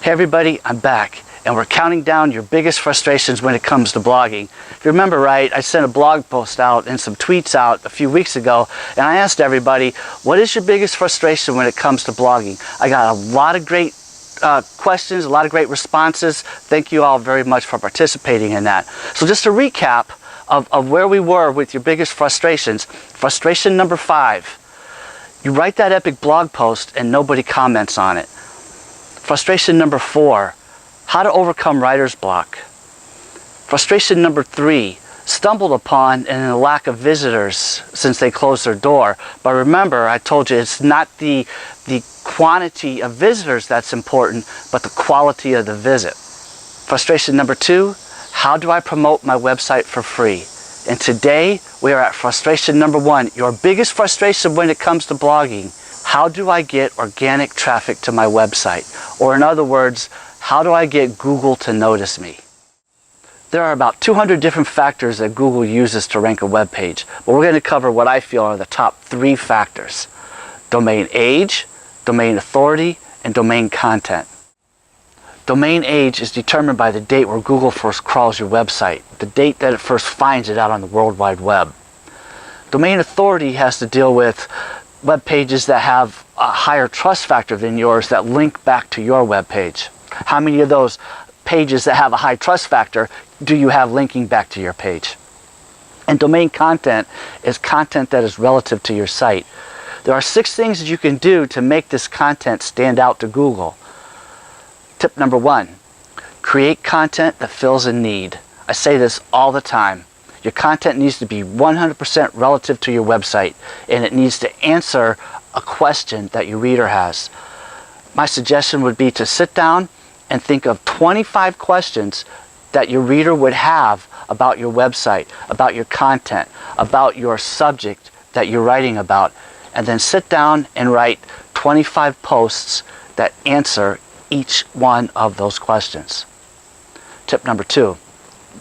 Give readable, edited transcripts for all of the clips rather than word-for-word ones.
Hey everybody, I'm back, and we're counting down your biggest frustrations when it comes to blogging. If you remember right, I sent a blog post out and some tweets out a few weeks ago, and I asked everybody, what is your biggest frustration when it comes to blogging? I got a lot of great questions, a lot of great responses. Thank you all very much for participating in that. So just a recap of where we were with your biggest frustrations. Frustration number 5. You write that epic blog post and nobody comments on it. Frustration number 4, how to overcome writer's block. Frustration number 3, stumbled upon in a lack of visitors since they closed their door. But remember, I told you it's not the quantity of visitors that's important, but the quality of the visit. Frustration number 2, how do I promote my website for free? And today we are at frustration number 1, your biggest frustration when it comes to blogging. How do I get organic traffic to my website? Or in other words, how do I get Google to notice me? There are about 200 different factors that Google uses to rank a web page, but we're going to cover what I feel are the top 3 factors: domain age, domain authority, and domain content. Domain age is determined by the date where Google first crawls your website, the date that it first finds it out on the World Wide Web. Domain authority has to deal with web pages that have a higher trust factor than yours that link back to your web page. How many of those pages that have a high trust factor do you have linking back to your page? And domain content is content that is relative to your site. There are 6 things that you can do to make this content stand out to Google. Tip number 1, create content that fills a need. I say this all the time. Your content needs to be 100% relative to your website, and it needs to answer a question that your reader has. My suggestion would be to sit down and think of 25 questions that your reader would have about your website, about your content, about your subject that you're writing about, and then sit down and write 25 posts that answer each one of those questions. Tip number 2.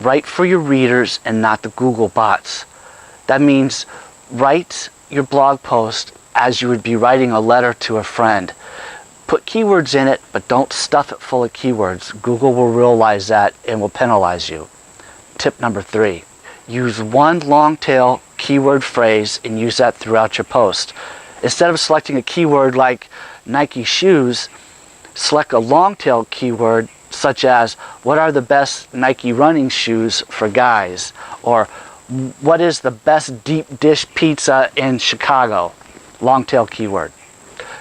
Write for your readers and not the Google bots. That means write your blog post as you would be writing a letter to a friend. Put keywords in it, but don't stuff it full of keywords. Google will realize that and will penalize you. Tip number 3. Use one long tail keyword phrase and use that throughout your post. Instead of selecting a keyword like Nike shoes, select a long tail keyword such as, what are the best Nike running shoes for guys? Or, what is the best deep dish pizza in Chicago? Long tail keyword.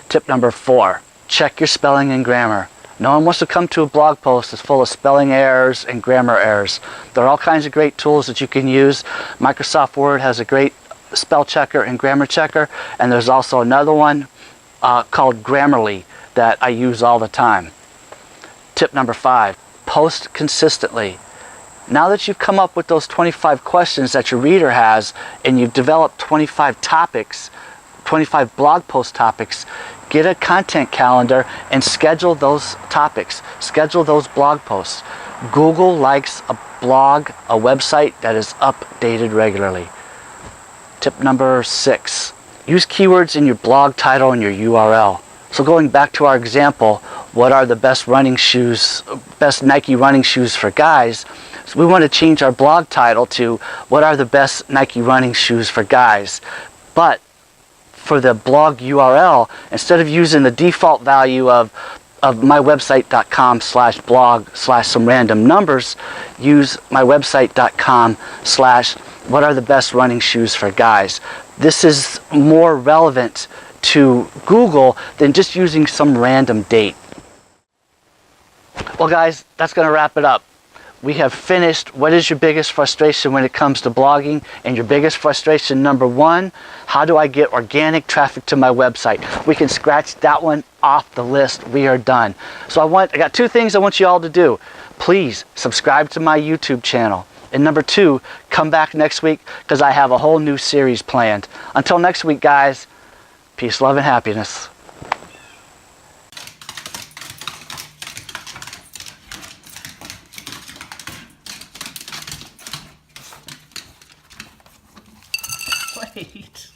Tip number 4, check your spelling and grammar. No one wants to come to a blog post that's full of spelling errors and grammar errors. There are all kinds of great tools that you can use. Microsoft Word has a great spell checker and grammar checker, and there's also another one called Grammarly that I use all the time. Tip number 5, post consistently. Now that you've come up with those 25 questions that your reader has, and you've developed 25 topics, 25 blog post topics, get a content calendar and schedule those topics. Schedule those blog posts. Google likes a blog, a website that is updated regularly. Tip number 6, use keywords in your blog title and your URL. So going back to our example, what are the best running shoes, best Nike running shoes for guys? So we want to change our blog title to, what are the best Nike running shoes for guys? But for the blog URL, instead of using the default value of mywebsite.com/blog/some random numbers, use mywebsite.com/what are the best running shoes for guys. This is more relevant to Google than just using some random date. Well guys, that's going to wrap it up. We have finished what is your biggest frustration when it comes to blogging, and your biggest frustration number 1, how do I get organic traffic to my website? We can scratch that one off the list. We are done. So I got 2 things I want you all to do. Please subscribe to my YouTube channel. And number 2, come back next week because I have a whole new series planned. Until next week guys, peace, love, and happiness. Wait.